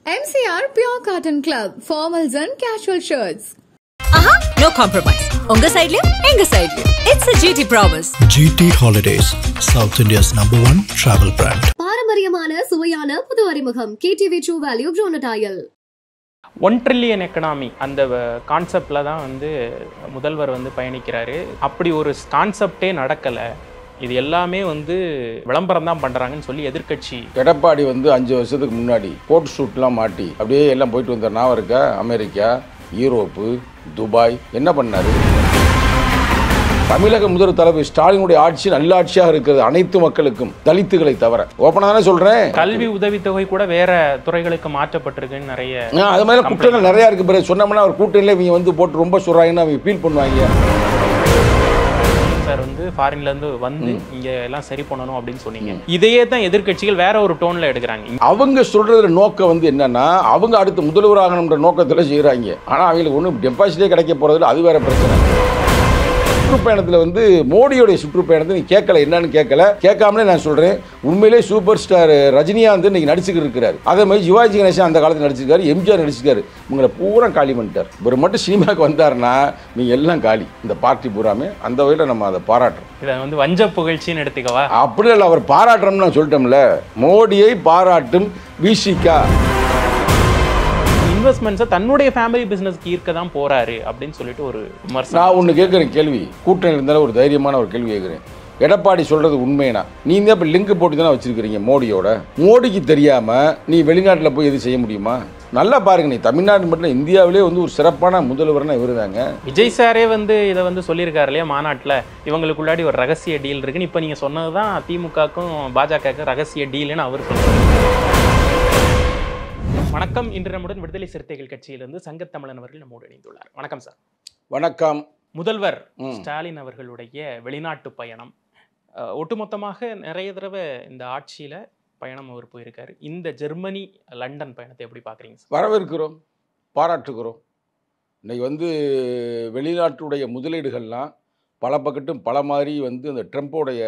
MCR Pure Cotton Club, formals and casual shirts. No compromise. Unga side liya, enga side liya. It's a GT promise. GT Holidays, South India's #1 travel brand. பாரம்பரியமான சுவையான புது அறிமுகம் KTV True Value Groundnut Oil. 1 trillion economy அந்த கான்செப்டில் தான் முதல்வர் பயணிக்கிறாரு. அப்படி ஒரு கான்செப்டே நடக்கலை. இது எல்லாமே விளம்பரம் தான் பண்ணுறாங்கன்னு சொல்லி எதிர்கட்சி எடப்பாடி 5 வருஷத்துக்கு முன்னாடி கோட் ஷூட்லாம் மாட்டி அப்படியே எல்லாம் போயிட்டு வந்த நான் இருக்கா அமெரிக்கா, யூரோப்பு, துபாய் என்ன பண்ணாரு? தமிழக முதல்வர் தளபதி ஸ்டாலினுடைய ஆட்சி நல்ல ஆட்சியாக இருக்கிறது அனைத்து மக்களுக்கும், தலித்துகளை தவிர. ஓப்பனா தானே சொல்றேன். கல்வி உதவித்தொகை கூட வேற துறைகளுக்கு மாற்றப்பட்டிருக்குன்னு நிறைய அது மாதிரி குற்றங்கள் நிறைய இருக்கு. பிறகு சொன்னோம்னா அவர் கூட்டணியில இவங்க போட்டு ரொம்ப சொல்றாங்கன்னு அவங்க ஃபீல் பண்ணுவாங்க. சார் ஃபாரின்ல இருந்து இங்க எல்லாம் சரி பண்ணணும் அப்படின்னு சொன்னீங்க. இதையே தான் எதிர்கட்சிகள் வேற ஒரு டோன்ல எடுக்கிறாங்க. அவங்க சொல்றதுல நோக்கம் என்னன்னா அவங்க அடுத்து முதல்வர் ஆகணும்ன்ற நோக்கத்துல செய்யறாங்க. ஆனா அவங்களுக்கு ஒன்றும் டெபாசிட்டே கிடைக்க போறதில்ல. அது வேற பிரச்சனை. சுற்றுப்பயணத்தில் மோடியோடைய சுற்றுப்பயணத்தை நீ கேட்கல, என்னன்னு கேட்காமலே நான் சொல்றேன். உண்மையிலே சூப்பர் ஸ்டார் ரஜினிகாந்த் இன்னைக்கு நடிச்சுக்கிட்டு இருக்கிறாரு. அதே மாதிரி சிவாஜி கணேசன் அந்த காலத்தில் நடிச்சிருக்காரு, எம்ஜிஆர் நடிச்சிருக்காரு. உங்களை பூரா காலி பண்ணிட்டார். ஒரு மட்டும் சினிமாவுக்கு வந்தாருன்னா நீங்க எல்லாம் காலி. இந்த பார்ட்டி பூராமே அந்த வகையில் நம்ம அதை பாராட்டுறோம். இதை வஞ்ச புகழ்ச்சின்னு எடுத்துக்கவா? அப்படி இல்லை, அவர் பாராட்டுறோம்னு நான் சொல்லிட்டோம்ல. மோடியை பாராட்டும் விசிகா இன்வெஸ்ட்மெண்ட்ஸை தன்னுடைய ஃபேமிலி பிசினஸ்க்கு ஈர்க்க தான் போறாரு அப்படின்னு சொல்லிட்டு ஒரு விமர்சனம். நான் ஒன்று கேட்குறேன் கேள்வி, கூட்டணி இருந்தாலும் ஒரு தைரியமான ஒரு கேள்வி கேட்குறேன். எடப்பாடி சொல்றது உண்மைனா நீங்க இப்போ லிங்க் போட்டு தானே வச்சிருக்கிறீங்க மோடியோட. மோடிக்கு தெரியாம நீ வெளிநாட்டில் போய் எது செய்ய முடியுமா? நல்லா பாருங்க, நீ தமிழ்நாடு மட்டும் இந்தியாவிலே ஒரு சிறப்பான முதல்வர்னா இவர் தாங்க. விஜய் சாரே இதை சொல்லியிருக்காரு இல்லையா மாநாட்டில், இவங்களுக்குள்ளாடி ஒரு ரகசிய டீல் இருக்குன்னு. இப்போ நீங்க சொன்னதுதான் திமுகக்கும் பாஜகவுக்கும் ரகசிய டீல்னு அவர் சொல்றாரு. வணக்கம். இன்று நம்முடன் விடுதலை சிறுத்தைகள் கட்சியிலிருந்து சங்கத்தமிழன் அவர்கள் நம்மோடு இணைந்துள்ளார். வணக்கம் சார். வணக்கம். முதல்வர் ஸ்டாலின் அவர்களுடைய வெளிநாட்டு பயணம் ஒட்டுமொத்தமாக நிறைய தடவை இந்த ஆட்சியில பயணம் அவர் போயிருக்காரு. இந்த ஜெர்மனி லண்டன் பயணத்தை எப்படி பாக்குறீங்க சார்? வரவேற்கிறோம், பாராட்டுகிறோம். இன்னைக்கு வெளிநாட்டுடைய முதலீடுகள்லாம் பல பக்கட்டும் பல மாதிரி அந்த ட்ரம்போடைய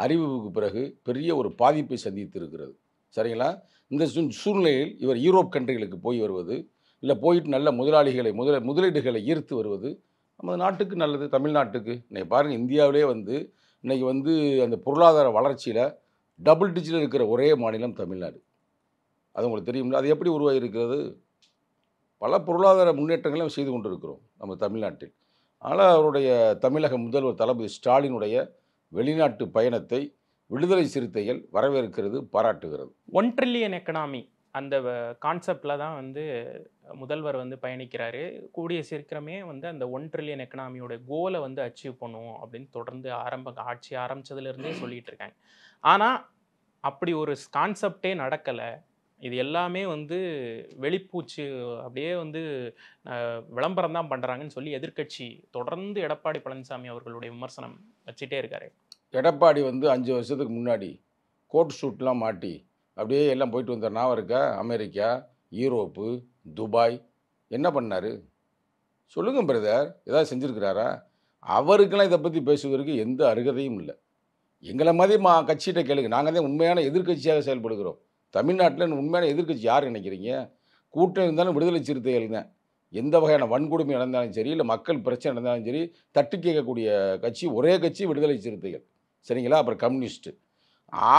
அறிவிப்புக்கு பிறகு பெரிய ஒரு பாதிப்பை சந்தித்து இருக்கிறது. சரிங்களா? இந்த சூழ்நிலையில் இவர் யூரோப் கண்ட்ரிகளுக்கு போய் வருவது, இல்லை போயிட்டு நல்ல முதலீடுகளை ஈர்த்து வருவது நமது நாட்டுக்கு நல்லது, தமிழ்நாட்டுக்கு. இன்னைக்கு பாருங்கள், இந்தியாவிலே இன்னைக்கு அந்த பொருளாதார வளர்ச்சியில் டபுள் டிஜிட்டில் இருக்கிற ஒரே மாநிலம் தமிழ்நாடு. அது உங்களுக்கு தெரியுங்களா? அது எப்படி உருவாகியிருக்கிறது? பல பொருளாதார முன்னேற்றங்களையும் செய்து கொண்டு இருக்கிறோம் நம்ம தமிழ்நாட்டில். ஆனால் அவருடைய தமிழக முதல்வர் தளபதி ஸ்டாலினுடைய வெளிநாட்டு பயணத்தை விடுதலை சிறுத்தைகள் வரவேற்கிறது, பாராட்டுகிறது. 1 trillion எக்கனாமி அந்த கான்செப்டில் தான் முதல்வர் பயணிக்கிறாரு. கூடிய சீக்கிரமே அந்த 1 trillion எக்கனாமியோட கோலை அச்சீவ் பண்ணுவோம் அப்படின்னு தொடர்ந்து ஆட்சி ஆரம்பித்ததுலேருந்தே சொல்லிட்டு இருக்காங்க. ஆனால் அப்படி ஒரு கான்செப்டே நடக்கலை. இது எல்லாமே வெளிப்பூச்சு, அப்படியே விளம்பரம் தான் பண்ணுறாங்கன்னு சொல்லி எதிர்கட்சி தொடர்ந்து எடப்பாடி பழனிசாமி அவர்களுடைய விமர்சனம் வச்சுட்டே இருக்காரு. எடப்பாடி 5 வருஷத்துக்கு முன்னாடி கோட் ஷூட்லாம் மாட்டி அப்படியே எல்லாம் போயிட்டு வந்த நான் இருக்கா அமெரிக்கா, யூரோப்பு, துபாய் என்ன பண்ணார்? சொல்லுங்கள் பிரதர், ஏதாவது செஞ்சுருக்கிறாரா? அவருக்கெல்லாம் இதை பற்றி பேசுவதற்கு எந்த அருகதையும் இல்லை. எங்களை மாதிரி கட்சிகிட்ட கேளுங்க. நாங்கள் தான் உண்மையான எதிர்கட்சியாக செயல்படுகிறோம். தமிழ்நாட்டில் உண்மையான எதிர்கட்சி யார் நினைக்கிறீங்க? கூட்டம் இருந்தாலும் விடுதலை சிறுத்தைகள் தான். எந்த வகையான வன்கொடுமை நடந்தாலும் சரி, இல்லை மக்கள் பிரச்சனை நடந்தாலும் சரி, தட்டி கேட்கக்கூடிய கட்சி ஒரே கட்சி விடுதலை சிறுத்தைகள். சரிங்களா? அப்புறம் கம்யூனிஸ்ட்டு.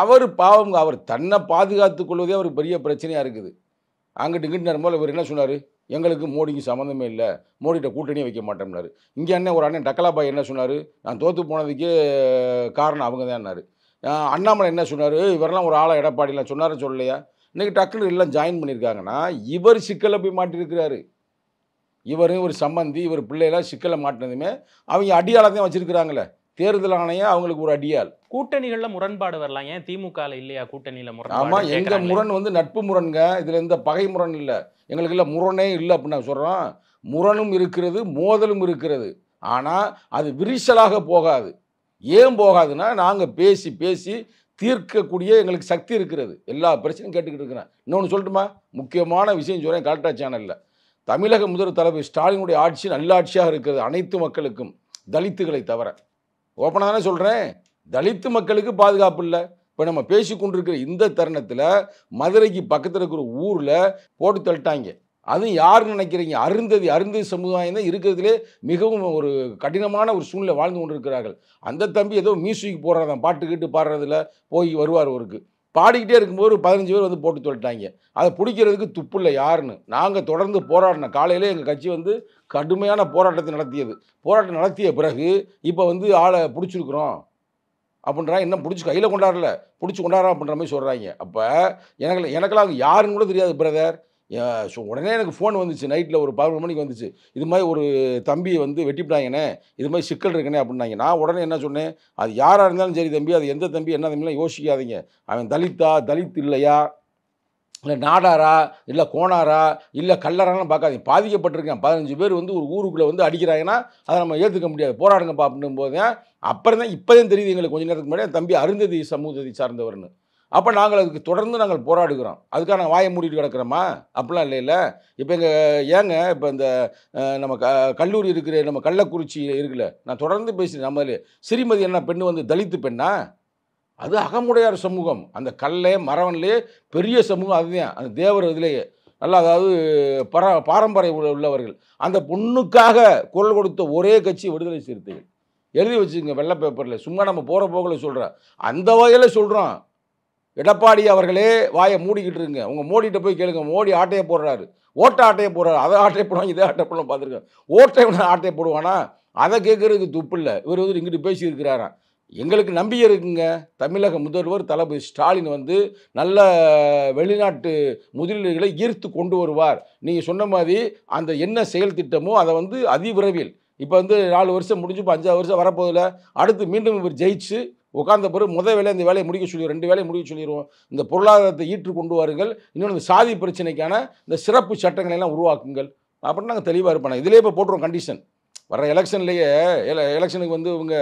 அவர் பாவம், அவர் தன்னை பாதுகாத்து கொள்வதே அவருக்கு பெரிய பிரச்சனையாக இருக்குது. அங்கிட்டு இங்கிட்டு நேரம்போது இவர் என்ன சொன்னார்? எங்களுக்கு மோடிக்கு சம்மந்தமே இல்லை, மோடிகிட்ட கூட்டணியே வைக்க மாட்டோம்னாரு. இங்கே ஒரு அண்ணன் டக்கலாபாய் என்ன சொன்னார்? நான் தோற்று போனதுக்கே காரணம் அவங்க தான்னாரு. அண்ணாமலை என்ன சொன்னார்? இவரெல்லாம் ஒரு ஆளை எடப்பாடிலாம் சொன்னார் சொல்லலையா? இன்றைக்கி டக்குனு எல்லாம் ஜாயின் பண்ணியிருக்காங்கன்னா இவர் சிக்கலை போய் மாட்டியிருக்கிறாரு. இவரும் ஒரு சம்பந்தி, இவர் பிள்ளையெல்லாம் சிக்கலை மாட்டினதுமே அவங்க அடியாளத்தையும் வச்சுருக்கிறாங்களே. தேர்தல் ஆணையம் அவங்களுக்கு ஒரு அடியாள். கூட்டணிகள்ல முரண்பாடு வரலாம், ஏன் திமுகல இல்லையா கூட்டணியில முரண்? ஆமாம், எங்க முரண் நட்பு முரண்ங்க. இதில் எந்த பகை முரண் இல்லை, எங்களுக்கு இல்லை முரணே இல்லை அப்படின்னு நான் சொல்கிறோம். முரணும் இருக்கிறது, மோதலும் இருக்கிறது. ஆனால் அது விரிசலாக போகாது. ஏன் போகாதுன்னா நாங்கள் பேசி பேசி தீர்க்கக்கூடிய எங்களுக்கு சக்தி இருக்கிறது. எல்லா பிரச்சனையும் கேட்டுக்கிட்டு இருக்கிறேன். இன்னொன்று சொல்லட்டுமா? முக்கியமான விஷயம் சொல்கிறேன், கலெக்டர் சேனலில். தமிழக முதல்வர் தளபதி ஸ்டாலினுடைய ஆட்சி நல்ல ஆட்சியாக இருக்கிறது அனைத்து மக்களுக்கும், தலித்துகளை தவிர. ஓப்பனாக தானே சொல்கிறேன். தலித்து மக்களுக்கு பாதுகாப்பு இல்லை. இப்போ நம்ம பேசி கொண்டிருக்கிற இந்த தருணத்தில் மதுரைக்கு பக்கத்தில் இருக்கிற ஊரில் போட்டு தள்ளிட்டாங்க. அதுவும் யாருன்னு நினைக்கிறீங்க? அருந்ததி சமுதாயம் தான் இருக்கிறதுலே மிகவும் ஒரு கடினமான ஒரு சூழ்நிலை வாழ்ந்து கொண்டிருக்கிறார்கள். அந்த தம்பி ஏதோ மியூசிக் போடுறதான், பாட்டு கேட்டு பாடுறதுல போய் வருவார். ஒருக்கு பாடிக்கிட்டே இருக்கும்போது 15 பேர் வந்து போட்டு சொல்லிட்டாங்க. அதை பிடிக்கிறதுக்கு துப்புஇல்லை யாருன்னு. நாங்கள் தொடர்ந்து போராடினோம். காலையிலே எங்கள் கட்சி வந்து கடுமையான போராட்டம் நடத்திய பிறகு இப்போ வந்து ஆளை பிடிச்சிருக்குறோம் அப்படின்றா. என்ன பிடிச்சி கையில் கொண்டாடல, பிடிச்சி கொண்டாடுறோம் அப்படின்ற மாதிரி சொல்கிறாங்க. அப்போ எனக்கெல்லாம் யாருன்னு கூட தெரியாது பிரதர். உடனே எனக்கு ஃபோன் வந்துச்சு, நைட்டில் ஒரு 11 மணிக்கு வந்துச்சு. இது மாதிரி ஒரு தம்பியை வந்து வெட்டிவிட்டாங்கண்ணே, இது மாதிரி சிக்கல் இருக்குண்ணே அப்படின்னாங்க. நான் உடனே என்ன சொன்னேன், அது யாராக இருந்தாலும் சரி தம்பி, அது எந்த தம்பி என்ன தம்பிலாம் யோசிக்காதீங்க. அவன் தலித் இல்லையா, இல்லை நாடாரா, இல்லை கோணாரா, இல்லை கல்லறான்னு பார்க்காதீங்க. பாதிக்கப்பட்டிருக்கேன். 15 பேர் வந்து ஒரு ஊருக்குள்ளே வந்து அடிக்கிறாங்கன்னா அதை நம்ம ஏற்றுக்க முடியாது, போராடுங்கப்பா அப்படின்னும் போது அப்புறம் தான் இப்போதான் தெரியுது எங்களுக்கு கொஞ்சம் நேரத்துக்கு முன்னாடி தம்பி அருந்ததி சமூகத்தை சார்ந்தவர்னு. அப்போ நாங்கள் அதுக்கு தொடர்ந்து நாங்கள் போராடுகிறோம். அதுக்காக நான் வாயை மூடிட்டு கிடக்கிறோமா? அப்படிலாம் இல்லைல்ல. இப்போ ஏங்க இப்போ இந்த நம்ம கல்லூரி இருக்கிற நம்ம கள்ளக்குறிச்சி இருக்குல்ல, நான் தொடர்ந்து பேசுகிறேன். நம்மளே சிறுமதி என்ன பெண்ணு வந்து தலித்து பெண்ணா? அது அகமுடையார் சமூகம். அந்த கல்லே மரவன்லேயே பெரிய சமூகம் அதுதான். அந்த தேவர் இதுலேயே நல்லா, அதாவது பாரம்பரிய உள்ளவர்கள். அந்த பொண்ணுக்காக குரல் கொடுத்த ஒரே கட்சி விடுதலை சிறுத்தைகள். எழுதி வச்சுங்க வெள்ளை பேப்பரில். சும்மா நம்ம போகிற போக்கில் சொல்கிறோம். அந்த வகையில் சொல்கிறோம். எடப்பாடி அவர்களே வாயை மூடிக்கிட்டு இருங்க. உங்கள் மோடிகிட்ட போய் கேளுங்க. மோடி ஆட்டையை போடுறாரு, ஆட்டையை போடுறாரு. அதை ஆட்டையை போடுவாங்க, இதை ஆட்டை போடுவோம். பார்த்துருக்கேன். ஆட்டையை போடுவானா? அதை கேட்குறதுக்கு துப்பு இல்லை. இவர் வந்து இங்கிட்டு பேசியிருக்கிறாராம். எங்களுக்கு நம்பிக்கை இருக்குங்க. தமிழக முதல்வர் தளபதி ஸ்டாலின் வந்து நல்ல வெளிநாட்டு முதலீடுகளை ஈர்த்து கொண்டு வருவார். நீங்கள் சொன்ன மாதிரி அந்த என்ன செயல் திட்டமோ அதை வந்து அதிவிரைவில், இப்போ வந்து 4 வருஷம் முடிஞ்சு இப்போ 5ஆவது வருஷம் வரப்போதில்ல, அடுத்து மீண்டும் இவர் ஜெயிச்சு உட்கார்ந்த பிறகு வேலை இந்த வேலையை முடிக்க சொல்லிடுவோம், 2 வேலையை முடிக்க சொல்லிடுவோம். இந்த பொருளாதாரத்தை ஈற்று கொண்டு வாருங்கள், இன்னொன்று இந்த சாதி பிரச்சனைக்கான இந்த சிறப்பு சட்டங்களை எல்லாம் உருவாக்குங்கள் அப்படின்னு நாங்கள் தெளிவாக இருப்பாங்க. இதிலே இப்போ போட்டுருவோம் கண்டிஷன். வர எலெக்ஷன்லேயே எலெக்ஷனுக்கு வந்து இவங்க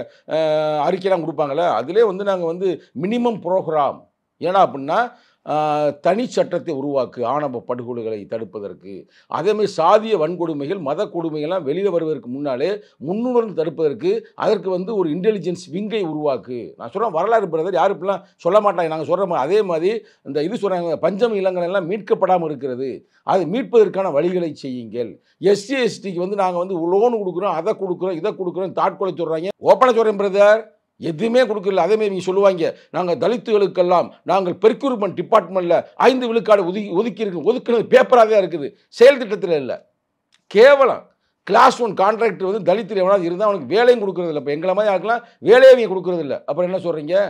அறிக்கையெல்லாம் கொடுப்பாங்களே, அதிலே வந்து நாங்கள் வந்து மினிமம் ப்ரோக்ராம். ஏன்னா அப்படின்னா தனி சட்டத்தை உருவாக்கு ஆணவ படுகொலைகளை தடுப்பதற்கு. அதேமாதிரி சாதிய வன்கொடுமைகள் மத கொடுமைகள்லாம் வெளியில் வருவதற்கு முன்னாலே முன்னுடன் தடுப்பதற்கு அதற்கு வந்து ஒரு இன்டெலிஜென்ஸ் விங்கை உருவாக்கு. நான் சொல்கிறேன் வரலாறு பிரதர், யாரும் இப்படிலாம் சொல்ல மாட்டாங்க. நாங்கள் சொல்கிற மாதிரி அதே மாதிரி இந்த இது சொல்கிறாங்க, பஞ்சம இளங்கள் எல்லாம் மீட்கப்படாமல் இருக்கிறது, அது மீட்பதற்கான வழிகளை செய்யுங்கள். எஸ்சி எஸ்டிக்கு வந்து நாங்கள் வந்து லோன் கொடுக்குறோம், அதை கொடுக்குறோம், இதை கொடுக்குறோம், தாட்கொலை சொல்கிறாங்க. ஓப்பனாக சொல்கிறேன் பிரதர், எதுவுமே கொடுக்கல. அதேமாதிரி நீங்கள் சொல்லுவாங்க, நாங்கள் தலித்துகளுக்கெல்லாம் நாங்கள் பெர்க்யூர்மெண்ட் டிபார்ட்மெண்ட்டில் 5 விழுக்காடு ஒதுக்கினது பேப்பராக தான் இருக்குது, செயல் திட்டத்தில் இல்லை. கேவலம் கிளாஸ் 1 கான்ட்ராக்டர் வந்து தலித்தில் எவனாவது இருந்தால் அவனுக்கு வேலையும் கொடுக்குறது இல்லை. இப்போ எங்களை மாதிரி ஆக்கலாம் வேலையை அவங்க கொடுக்குறது இல்லை. அப்புறம் என்ன சொல்கிறீங்க?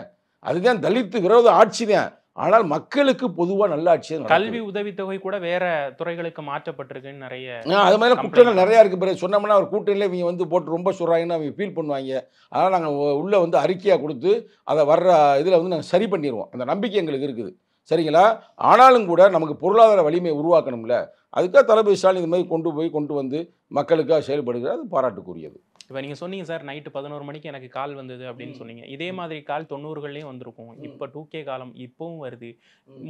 அதுதான் தலித்து விரோத ஆட்சி தான். ஆனால் மக்களுக்கு பொதுவாக நல்ல ஆட்சி. கல்வி உதவித்தொகை கூட வேற துறைகளுக்கு மாற்றப்பட்டிருக்குன்னு நிறைய அது மாதிரி குற்றங்கள் நிறையா இருக்குது. பிறகு சொன்னோம்னா அவர் கூட்டணியில் இவங்க வந்து போட்டு ரொம்ப சொல்கிறாங்கன்னு அவங்க ஃபீல் பண்ணுவாங்க. அதனால் நாங்கள் உள்ளே வந்து அறிக்கையாக கொடுத்து அதை வர்ற இதில் வந்து நாங்கள் சரி பண்ணிடுவோம். அந்த நம்பிக்கை எங்களுக்கு இருக்குது. சரிங்களா? ஆனாலும் கூட நமக்கு பொருளாதார வலிமையை உருவாக்கணும்ல, அதுக்காக தளபதி ஸ்டாலின் இந்த மாதிரி கொண்டு வந்து மக்களுக்காக செயல்படுகிறது. அது பாராட்டுக்குரியது. இப்போ நீங்கள் சொன்னீங்க சார், நைட்டு 11 மணிக்கு எனக்கு கால் வந்தது அப்படின்னு சொன்னீங்க. இதே மாதிரி கால் 90கள்லேயும் வந்திருக்கும். இப்போ 2K காலம் இப்பவும் வருது.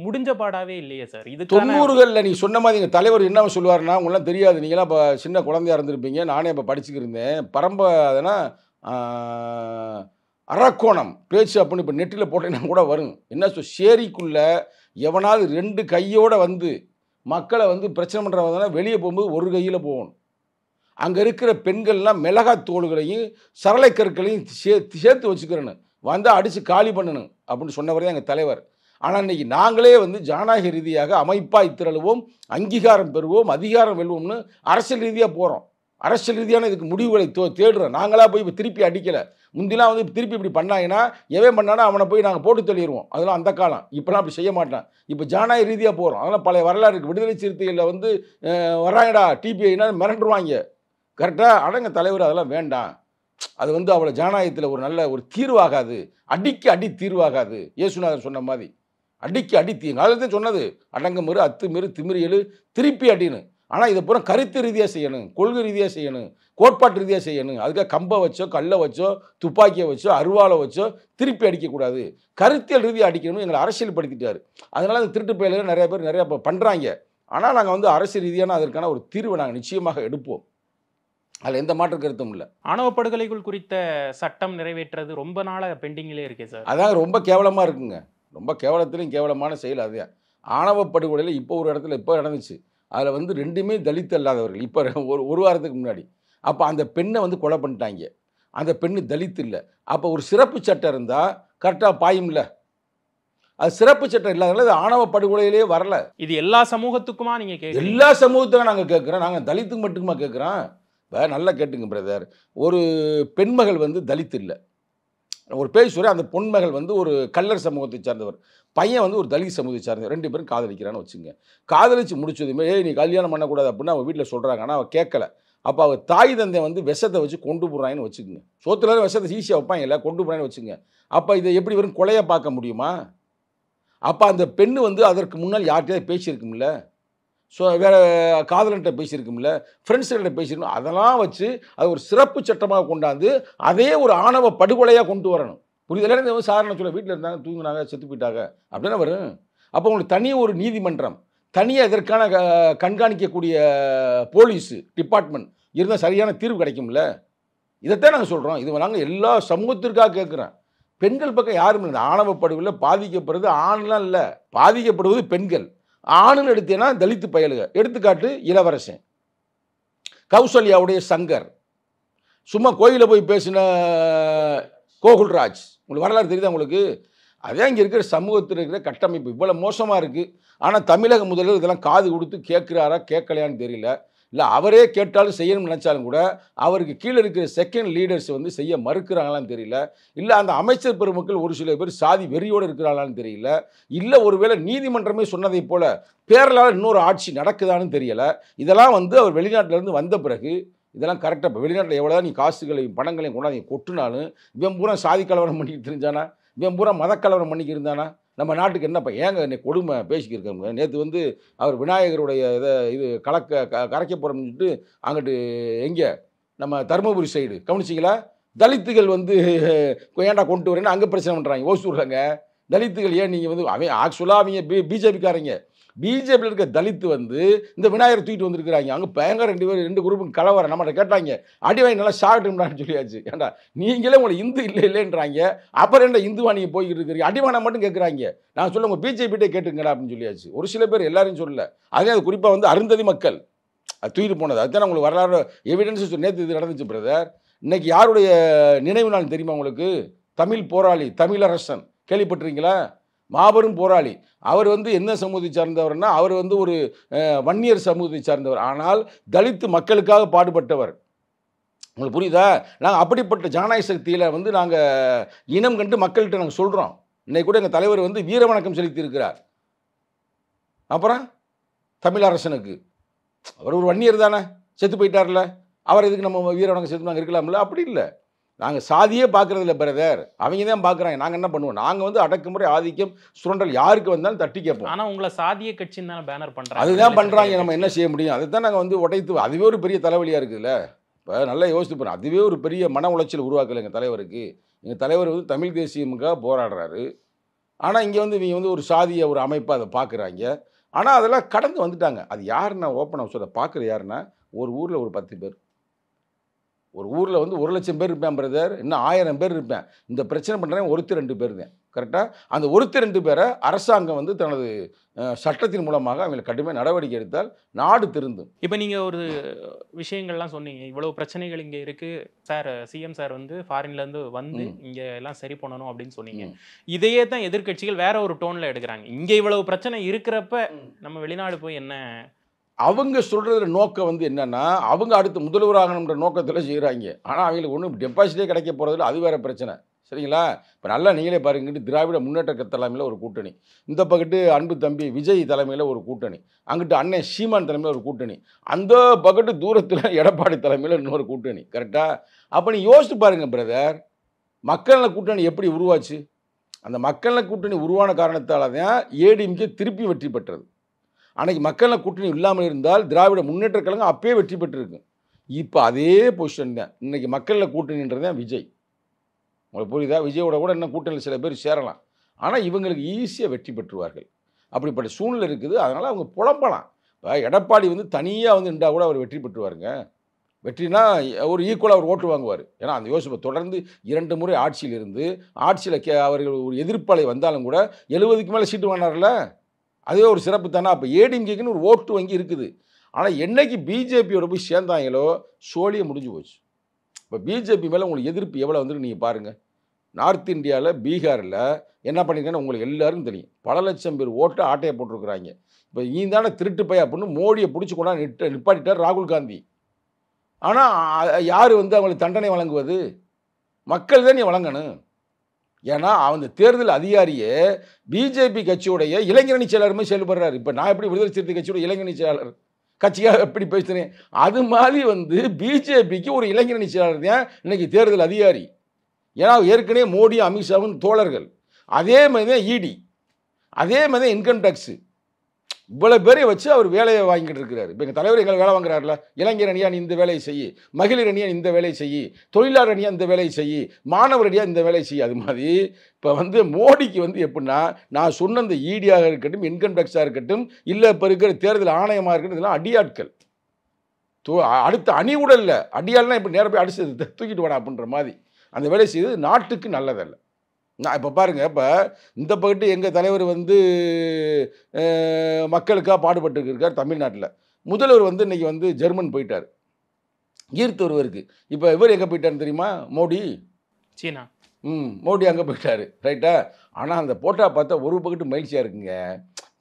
முடிஞ்ச பாடாவே இல்லையே சார் இது? 90களில் நீங்கள் சொன்ன மாதிரி எங்கள் தலைவர் என்ன சொல்லுவார்னா, உங்களாம் தெரியாது, நீங்களாம் இப்போ சின்ன குழந்தையா இருந்திருப்பீங்க, நானே இப்போ படிச்சுக்கிருந்தேன். அதனா அரக்கோணம் பேச்சு அப்படின்னு இப்போ நெட்டில் போட்டீங்கன்னா கூட வரும். என்ன சேரிக்குள்ளே எவனாவது 2 கையோடு வந்து மக்களை வந்து பிரச்சனை பண்ணுறவங்க வெளியே போகும்போது ஒரு கையில் போகணும். அங்கே இருக்கிற பெண்கள்லாம் மிளகாய் தோள்களையும் சரளை கற்களையும் சேர்த்து வச்சுக்கிறேன்னு வந்தால் அடித்து காலி பண்ணணும் அப்படின்னு சொன்னவர் தான் எங்கள் தலைவர். ஆனால் இன்றைக்கி நாங்களே வந்து ஜனநாயக ரீதியாக அமைப்பாக திரளுவோம், அங்கீகாரம் பெறுவோம், அதிகாரம் வெல்வோம்னு அரசியல் ரீதியாக போகிறோம். அரசியல் ரீதியான இதுக்கு முடிவுகளை தேடுறோம். நாங்களாக போய் இப்போ திருப்பி அடிக்கலை. முந்திலாம் வந்து திருப்பி இப்படி பண்ணாங்கன்னா எவன் பண்ணானா அவனை போய் நாங்கள் போட்டு தள்ளிடுவோம். அதெல்லாம் அந்த காலம். இப்போலாம் அப்படி செய்ய மாட்டேன். இப்போ ஜனநாயக ரீதியாக போகிறோம். அதெல்லாம் பழைய வரலாறு இருக்குது. விடுதலை சிறுத்தைகளில் வந்து வராங்கடா டிபிஐனா மிரண்டுருவாங்க கரெக்டாக. அடங்க தலைவர் அதெல்லாம் வேண்டாம். அது வந்து அவ்வளோ ஜனநாயகத்தில் ஒரு நல்ல ஒரு தீர்வாகாது. அடி தீர்வாகாது. இயேசுநாதர் சொன்ன மாதிரி அடி தான் சொன்னது. அடங்குமுறு அத்துமீறு திமிரு எழு திருப்பி அடின்னு. ஆனால் இதை பூரா கருத்து ரீதியாக செய்யணும், கொள்கை ரீதியாக செய்யணும், கோட்பாட்டு ரீதியாக செய்யணும். அதுக்காக கம்பை வச்சோ கல்லை வச்சோ துப்பாக்கியை வச்சோ அருவாலை வச்சோ திருப்பி அடிக்கக்கூடாது. கருத்தியல் ரீதியாக அடிக்கணும்னு எங்களை அரசியல் படுத்திட்டார். அதனால அந்த திருட்டு பயில்கள் நிறைய பேர் நிறையா பண்ணுறாங்க. ஆனால் நாங்கள் வந்து அரசியல் ரீதியான அதற்கான ஒரு தீர்வை நாங்கள் நிச்சயமாக எடுப்போம். அதில் எந்த மாற்று கருத்தும் இல்லை. ஆணவ படுகொலைகள் குறித்த சட்டம் நிறைவேற்றுறது ரொம்ப நாளாக பெண்டிங்கிலே இருக்கே சார். அதான் ரொம்ப கேவலமாக இருக்குங்க. ரொம்ப கேவலத்திலையும் கேவலமான செயல் அதுதான். ஆணவ படுகொலையில் இப்போ ஒரு இடத்துல இப்போ நடந்துச்சு. அதில் வந்து 2மே தலித் அல்லாதவர்கள். இப்போ ஒரு வாரத்துக்கு முன்னாடி அப்போ அந்த பெண்ணை வந்து கொலை பண்ணிட்டாங்க. அந்த பெண்ணு தலித் இல்லை. அப்போ ஒரு சிறப்பு சட்டம் இருந்தால் கரெக்டாக பாயும்ல. அது சிறப்பு சட்டம் இல்லாதனால அது ஆணவ படுகொலையிலே வரல. இது எல்லா சமூகத்துக்குமா நீங்க கேட்குறீங்க? எல்லா சமூகத்துக்கும் நாங்கள் கேட்குறோம். நாங்கள் தலித்துக்கு மட்டுமா கேட்குறோம்? நல்லா கேட்டுங்க பிரதர். ஒரு பெண்மகள் வந்து தலித் இல்லை. ஒரு பேர் சொல்லி அந்த பொன்மகள் வந்து ஒரு கல்லர் சமூகத்தை சார்ந்தவர், பையன் வந்து ஒரு தலித் சமூகத்தை சார்ந்தவர். 2 பேரும் காதலிக்கிறான்னு வச்சுங்க. காதலிச்சு முடிச்சதுமே நீ கல்யாணம் பண்ணக்கூடாது அப்படின்னு அவங்க வீட்டில் சொல்கிறாங்க. ஆனால் அவள் கேட்கல. அப்போ அவள் தாய் தந்தை வந்து விஷத்தை வச்சு கொண்டு போடுறாங்கன்னு வச்சுக்கோங்க. சோத்துல விஷத்தை ஈஸியாக வைப்பாங்க இல்லை, கொண்டு போகிறான்னு வச்சுங்க. அப்போ இதை எப்படி வெறும் கொலையை பார்க்க முடியுமா? அப்போ அந்த பெண்ணு வந்து அதற்கு முன்னால் யார்கிட்டயாவது பேசியிருக்கும்ல, ஸோ வேறு காதலன்ட்ட பேசியிருக்கும்ல, ஃப்ரெண்ட்ஸ்கிட்ட பேசியிருக்கோம். அதெல்லாம் வச்சு அது ஒரு சிறப்பு சட்டமாக கொண்டாந்து அதே ஒரு ஆணவ படுகொலையாக கொண்டு வரணும். புரிதல? இந்த சாரண சொல்ல வீட்டில் இருந்தாங்க, தூங்கினாங்க, செத்து போயிட்டாங்க அப்படின்னா வரும். அப்போ உங்களுக்கு தனியாக ஒரு நீதிமன்றம், தனியாக இதற்கான கண்காணிக்கக்கூடிய போலீஸு டிபார்ட்மெண்ட் இருந்தால் சரியான தீர்வு கிடைக்கும்ல. இதைத்தான் நாங்கள் சொல்கிறோம். இது நாங்கள் எல்லா சமூகத்திற்காக கேட்குறோம். பெண்கள் பக்கம் யாரும் இல்லை. ஆணவ படுகொலையில் பாதிக்கப்படுறது ஆண்லாம் இல்லை, பாதிக்கப்படுவது பெண்கள். ஆணுன்னு எடுத்தேன்னா தலித்து பயலுக. எடுத்துக்காட்டு இளவரசன், கௌசல்யாவுடைய சங்கர், சும்மா கோயிலில் போய் பேசின கோகுல்ராஜ். உங்களுக்கு வரலாறு தெரியுதா உங்களுக்கு? அதே இங்கே இருக்கிற சமூகத்தில் இருக்கிற கட்டமைப்பு இவ்வளோ மோசமாக இருக்குது. ஆனால் தமிழக முதல்வர் இதெல்லாம் காது கொடுத்து கேட்குறாரா கேட்கலையான்னு தெரியல. இல்லை அவரே கேட்டாலும் செய்யணும்னு நினச்சாலும் கூட அவருக்கு கீழே இருக்கிற செகண்ட் லீடர்ஸ் வந்து செய்ய மறுக்கிறாங்களான்னு தெரியல. இல்லை அந்த அமைச்சர் பெருமக்கள் ஒரு சில பேர் சாதி வெறியோடு இருக்கிறாங்களான்னு தெரியல. இல்லை ஒருவேளை நீதிமன்றமே சொன்னதை போல பேரலால் இன்னொரு ஆட்சி நடக்குதான்னு தெரியலை. இதெல்லாம் வந்து அவர் வெளிநாட்டிலேருந்து வந்த பிறகு இதெல்லாம் கரெக்டாக. இப்போ வெளிநாட்டில் எவ்வளோ நீ காசுகளையும் பணங்களையும் கொண்டாந்து கொட்டினாலும் இவன் பூரா சாதி கலவரம் பண்ணிக்கிட்டு தெரிஞ்சானா, இவன் பூரா மதக்கலவரம் பண்ணிக்கிருந்தானா, நம்ம நாட்டுக்கு என்னப்பா ஏங்க என்னை கொடுமை பேசிக்கிருக்காங்க. நேற்று வந்து அவர் விநாயகருடைய இது கரைக்க போகிறோம்னு சொல்லிட்டு அங்கிட்டு எங்கே நம்ம தருமபுரி சைடு கவனிச்சிங்களா, தலித்துகள் வந்து ஏன்டா கொண்டு வரேன்னு அங்கே பிரச்சனை பண்ணுறாங்க. ஓசூர்லங்க தலித்துகள் ஏன் நீங்கள் வந்து அவன் ஆக்சுவலாக அவங்க பிஜேபிக்காரங்க, பிஜேபியில் இருக்க தலித்து வந்து இந்த விநாயகர் தூக்கிட்டு வந்துருக்குறாங்க. அங்கே பயங்கர 2 குரூப்பும் கலவரம். நம்மகிட்ட கேட்டாங்க, அடிவாங்கி நல்லா ஷாகட்டும்டான்னு சொல்லியாச்சு. ஏன்டா நீங்களே உங்களை இந்து இல்லைன்றாங்க, அப்புறம் என்ன இந்துவா நீங்கள் போய்கிட்டு இருக்கிறீங்க, அடிவானா மட்டும் கேட்குறாங்க. நான் சொல்ல உங்கள் பிஜேபிட்டே கேட்டுங்கடா அப்படின்னு சொல்லியாச்சு. ஒரு சில பேர் எல்லாரையும் சொல்லல. அதே அது குறிப்பாக வந்து அருந்ததி மக்கள் அது தூக்கிட்டு போனது. அதுதான் உங்களுக்கு வரலாறு எவிடன்ஸ். நேற்று இது நடந்துச்சு பிரதர். இன்னைக்கு யாருடைய நினைவு நாள் தெரியுமா உங்களுக்கு? தமிழ் போராளி தமிழரசன் கேள்விப்பட்டிருக்கீங்களா? மாபெரும் போராளி. அவர் வந்து என்ன சமூகத்தை சார்ந்தவர்னா அவர் வந்து ஒரு வன்னியர் சமூகத்தை சார்ந்தவர். ஆனால் தலித்து மக்களுக்காக பாடுபட்டவர். உங்களுக்கு புரியுதா? நாங்கள் அப்படிப்பட்ட ஜனநாயக சக்தியில் வந்து நாங்கள் இனம் கண்டு மக்கள்கிட்ட நாங்கள் சொல்கிறோம். இன்னைக்கு கூட எங்கள் தலைவர் வந்து வீர வணக்கம் செலுத்தி இருக்கிறார். அப்புறம் தமிழரசனுக்கு அவர் ஒரு வன்னியர் தானே, செத்து போயிட்டார்ல, அவர் எதுக்கு நம்ம வீர வணக்கம் செலுத்தி நாங்கள் இருக்கலாம்ல? அப்படி இல்லை. நாங்கள் சாதியே பார்க்குறது இல்லை பிரதர், அவங்க தான் பார்க்குறாங்க. நாங்கள் என்ன பண்ணுவோம்? நாங்கள் வந்து அடக்குமுறை ஆதிக்கம் சுரண்டல் யாருக்கு வந்தாலும் தட்டி கேட்போம். ஆனால் உங்களை சாதிய கட்சின்னு தானே பேனர் பண்ணுறாங்க. அதுதான் பண்ணுறாங்க. நம்ம என்ன செய்ய முடியும்? அதுதான் நாங்கள் வந்து உடைத்து. அதுவே ஒரு பெரிய தலைவலியாக இருக்குதுல்ல. இப்போ நல்லா யோசித்து போகிறோம். அதுவே ஒரு பெரிய மன உளைச்சல் உருவாக்கலை எங்கள் தலைவருக்கு. எங்கள் தலைவர் வந்து தமிழ் தேசியமுக்காக போராடுறாரு. ஆனால் இங்கே வந்து இவங்க வந்து ஒரு சாதிய ஒரு அமைப்பாக அதை பார்க்குறாங்க. ஆனால் அதெல்லாம் கடந்து வந்துட்டாங்க. அது யாருன்னா ஓப்பனாக சொல்ல பார்க்குறது யாருன்னா, ஒரு ஊரில் ஒரு 10 பேர், ஒரு ஊரில் வந்து 1,00,000 பேர் இருப்பேன் பிரதர், இன்னும் 1000 பேர் இருப்பேன். இந்த பிரச்சனை பண்ணுறேன் 1-2 பேர் தான். கரெக்டாக அந்த 1-2 பேரை அரசாங்கம் வந்து தனது சட்டத்தின் மூலமாக அவங்களை கடுமையாக நடவடிக்கை எடுத்தால் நாடு திருந்தும். இப்போ நீங்கள் ஒரு விஷயங்கள்லாம் சொன்னீங்க, இவ்வளோ பிரச்சனைகள் இங்கே இருக்குது சார், சிஎம் சார் வந்து ஃபாரின்லேருந்து வந்து இங்கே எல்லாம் சரி பண்ணணும் அப்படின்னு சொன்னீங்க. இதையே தான் எதிர்க்கட்சிகள் வேற ஒரு டோனில் எடுக்கிறாங்க. இங்கே இவ்வளவு பிரச்சனை இருக்கிறப்ப நம்ம வெளிநாடு போய் என்ன? அவங்க சொல்கிற நோக்கம் வந்து என்னென்னா, அவங்க அடுத்து முதல்வராகணுன்ற நோக்கத்தில் செய்கிறாங்க. ஆனால் அவங்களுக்கு ஒன்றும் டெபாசிட்டே கிடைக்க போகிறதில்ல. அது வேறு பிரச்சனை. சரிங்களா? இப்போ நல்லா நீங்களே பாருங்கிட்டு திராவிட முன்னேற்ற தலைமையில் ஒரு கூட்டணி, இந்த பக்கத்து அன்பு தம்பி விஜய் தலைமையில் ஒரு கூட்டணி, அங்கிட்டு அண்ணன் சீமான் தலைமையில் ஒரு கூட்டணி, அந்த பக்கத்து தூரத்தில் எடப்பாடி தலைமையில் இன்னொரு கூட்டணி. கரெக்டாக? அப்போ நீ யோசித்து பாருங்கள் பிரதர், மக்கள் நல கூட்டணி எப்படி உருவாச்சு? அந்த மக்கள் நல கூட்டணி உருவான காரணத்தால் தான் ஏடிஎம்கே திருப்பி வெற்றி பெற்றது. அன்றைக்கி மக்கள் நல கூட்டணி இல்லாமல் இருந்தால் திராவிட முன்னேற்ற கழகம் அப்பயே வெற்றி பெற்றிருக்கு. இப்போ அதே பொசிஷன் தான் இன்றைக்கி மக்கள் நல கூட்டணின்றது தான் விஜய். உங்களுக்கு புரியுதா? விஜயோட கூட இன்னும் கூட்டணியில் சில பேர் சேரலாம். ஆனால் இவங்களுக்கு ஈஸியாக வெற்றி பெற்றுவார்கள். அப்படிப்பட்ட சூழ்நிலை இருக்குது. அதனால் அவங்க புலம்பலாம். இப்போ எடப்பாடி வந்து தனியாக வந்து நின்றா கூட அவர் வெற்றி பெற்றுவாருங்க. வெற்றினா ஒரு ஈக்குவலாக அவர் ஓட்டு வாங்குவார். ஏன்னா அந்த யோசிப்பை தொடர்ந்து 2 முறை ஆட்சியில் இருந்து ஆட்சியில் அவர்கள் ஒரு எதிர்ப்பாளை வந்தாலும் கூட 70க்கு மேலே சீட்டு வாங்கினார்ல, அதுவே ஒரு சிறப்பு தானே. அப்போ ஏடிஎம்கேக்குன்னு ஒரு ஓட்டு வங்கி இருக்குது. ஆனால் என்னைக்கு பிஜேபியோட போய் சேர்ந்தாங்களோ சோழியை முடிஞ்சு போச்சு. இப்போ பிஜேபி மேலே உங்களுக்கு எதிர்ப்பு எவ்வளோ வந்துட்டு நீங்கள் பாருங்கள். நார்த் இந்தியாவில் பீகாரில் என்ன பண்ணியிருக்கேன்னு உங்களுக்கு எல்லாருக்கும் தெரியும். பல லட்சம் பேர் ஓட்டு ஆட்டையை போட்டிருக்கிறாங்க. இப்போ நீ தானே திருட்டு பைய அப்படின்னு மோடியை பிடிச்சி கொண்டாந்து நிப்பாட்டிட்டார் ராகுல் காந்தி. ஆனால் யார் வந்து அவங்களுக்கு தண்டனை வழங்குவது? மக்கள் தான் நீ வழங்கணும். ஏன்னா அந்த தேர்தல் அதிகாரியே பிஜேபி கட்சியுடைய இளைஞரணி செயலாளருமே செயல்படுறாரு. இப்போ நான் எப்படி விடுதலை சிறுத்தை கட்சியோட இளைஞரணி செயலாளர் கட்சியாக எப்படி பேசுகிறேன், அது மாதிரி வந்து பிஜேபிக்கு ஒரு இளைஞரணி செயலாளர் தான் இன்னைக்கு தேர்தல் அதிகாரி. ஏன்னா ஏற்கனவே மோடி அமித்ஷாவும் தோழர்கள். அதே மாதிரி தான் இடி, அதே மாதிரி தான் இன்கம் டேக்ஸு, இவ்வளோ பேரை வச்சு அவர் வேலையை வாங்கிட்டு இருக்கிறார். இப்போ எங்கள் தலைவர் எங்களை வேலை வாங்குறாருல, இளைஞர் அணியா நீ இந்த வேலையை செய்யி, மகளிர் அணியா இந்த வேலையை செய்யி, தொழிலாளர் அணியா இந்த வேலையை செய்யி, மாணவர் அணியா இந்த வேலையை செய்யி. அது மாதிரி இப்போ வந்து மோடிக்கு வந்து எப்படின்னா, நான் சொன்ன இந்த ஈடியாக இருக்கட்டும், இன்கம் டேக்ஸாக இருக்கட்டும், இல்லை இப்போ இருக்கிற தேர்தல் ஆணையமாக இருக்கட்டும், இதெல்லாம் அடியாட்கள். அடுத்த அணி கூட இல்லை, அடியாள்லாம் இப்போ நேரம் போய் அடிச்சு தூக்கிட்டு வாடா அப்படின்ற மாதிரி அந்த வேலை செய்து நாட்டுக்கு நல்லதல்ல. நான் இப்போ பாருங்கள், இப்போ இந்த பக்கத்து எங்கள் தலைவர் வந்து மக்களுக்காக பாடுபட்டு இருக்கார் தமிழ்நாட்டில். முதல்வர் வந்து இன்றைக்கி வந்து ஜெர்மன் போயிட்டார், ஈர்த்து ஒருவருக்கு. இப்போ இவர் எங்கே போயிட்டாருன்னு தெரியுமா? மோடி சீனா. மோடி அங்கே போயிட்டார், ரைட்டா. ஆனால் அந்த போட்டா பார்த்தா ஒரு பக்கத்து மகிழ்ச்சியாக இருக்குங்க.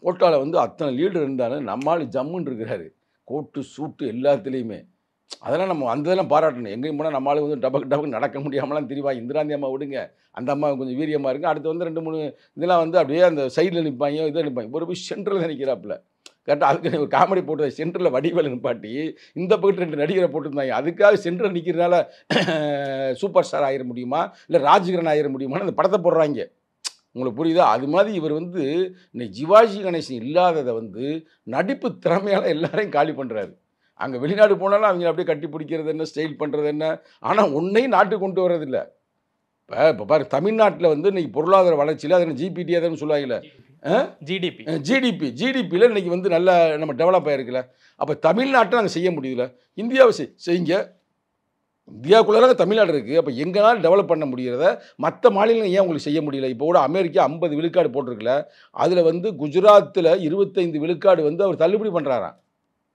போட்டாவில் வந்து அத்தனை லீடர் இருந்தாலும் நம்மளால் ஜம்முன்னு இருக்கிறாரு, கோட்டு சூட்டு எல்லாத்துலேயுமே. அதெல்லாம் நம்ம அந்த இதெல்லாம் பாராட்டணும். எங்கேயும் போனால் நம்மளால வந்து டபக்கு நடக்க முடியாமலாம் தெரிவா. இந்திராந்தி அம்மா விடுங்க, அந்த அம்மா கொஞ்சம் வீரியமாக இருக்குது. அடுத்து வந்து 2-3 இதெல்லாம் வந்து அப்படியே அந்த சைடில் நிற்பாங்க, இதில் நிற்பாங்க. ஒரு போய் சென்டரில் நிற்கிறாப்புல கரெக்டாக. அதுக்கு ஒரு காமெடி போட்டு சென்டரில் வடிவேலை நிற்பாட்டி இந்த பக்கத்து 2 நடிகரை போட்டுருந்தாங்க. அதுக்காக சென்டரில் நிற்கிறதுனால சூப்பர் ஸ்டார் ஆகிட முடியுமா, இல்லை ராஜ்கிரண் ஆகிட முடியுமான்னு அந்த படத்தை போடுறாங்க. உங்களுக்கு புரியுதா? அது மாதிரி இவர் வந்து இன்னைக்கு சிவாஜி கணேசன் இல்லாததை வந்து நடிப்பு திறமையால் எல்லாரையும் காலி பண்ணுறாரு. அங்கே வெளிநாடு போனாலும் அவங்க அப்படியே கட்டி பிடிக்கிறது என்ன, ஸ்டைல் பண்ணுறது என்ன, ஆனால் ஒன்றையும் நாட்டுக்கு கொண்டு வர்றதில்லை. இப்போ பாரு, தமிழ்நாட்டில் வந்து இன்னைக்கு பொருளாதார வளர்ச்சியில் அது ஜிபிடி அதுன்னு சொல்லுவாங்கல்ல, ஜிடிபியில் இன்னைக்கு வந்து நல்லா நம்ம டெவலப் ஆகிருக்குல்ல. அப்போ தமிழ்நாட்டை நாங்கள் செய்ய முடியல, இந்தியாவை செய்யுங்க. இந்தியாவுக்குள்ளே தமிழ்நாடு இருக்குது. அப்போ எங்களால் டெவலப் பண்ண முடிகிறத மற்ற மாநிலங்கள் ஏன் உங்களுக்கு செய்ய முடியல? இப்போ கூட அமெரிக்கா 50 விழுக்காடு போட்டிருக்கல, அதில் வந்து குஜராத்தில் 25 விழுக்காடு வந்து அவர் தள்ளுபடி பண்ணுறாராம்.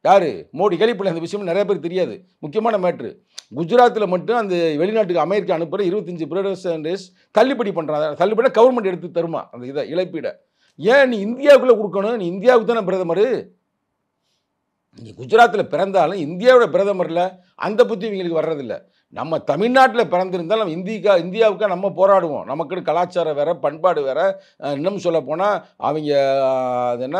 யார்? மோடி. கேள்விப்படல, அந்த விஷயம் நிறைய பேர் தெரியாது. முக்கியமான மேட்ரு, குஜராத்தில் மட்டும் அந்த வெளிநாட்டுக்கு அமெரிக்கா அனுப்புகிற 25% தள்ளுபடி பண்ணுறாங்க. தள்ளுபடி கவர்மெண்ட் எடுத்து தருமா அந்த இதை இழப்பீடை? ஏன் நீ இந்தியாவுக்குள்ளே கொடுக்கணும்? நீ இந்தியாவுக்கு தானே பிரதமர். நீ குஜராத்தில் பிறந்தாலும் இந்தியாவோட பிரதமரில் அந்த புத்தி இவங்களுக்கு வர்றதில்லை. நம்ம தமிழ்நாட்டில் பிறந்திருந்தால் நம்ம இந்தியாவுக்காக நம்ம போராடுவோம். நமக்கு கலாச்சாரம் வேறு, பண்பாடு வேறு. இன்னும் சொல்ல போனால் அவங்க அது என்ன,